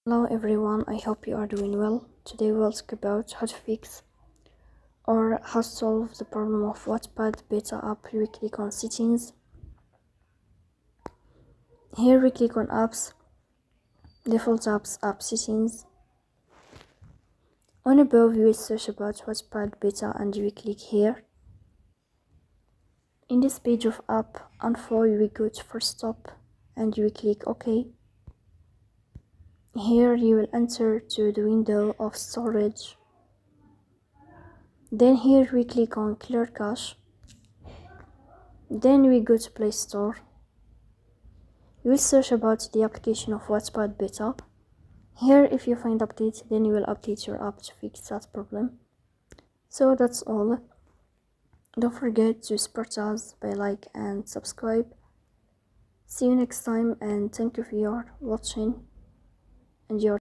Hello everyone, I hope you are doing well. Today we'll talk about how to fix or how to solve the problem of Wattpad beta app. We click on settings. Here we click on apps, default apps, app settings. On above you will search about Wattpad beta and you will click here. In this page of app info you will go to first stop and you will click OK. Here you will enter to the window of storage. Then here we click on clear cache. Then we go to Play Store. You will search about the application of Wattpad beta. Here if you find update, then you will update your app to fix that problem. So that's all. Don't forget to support us by like and subscribe. See you next time and thank you for your watching and your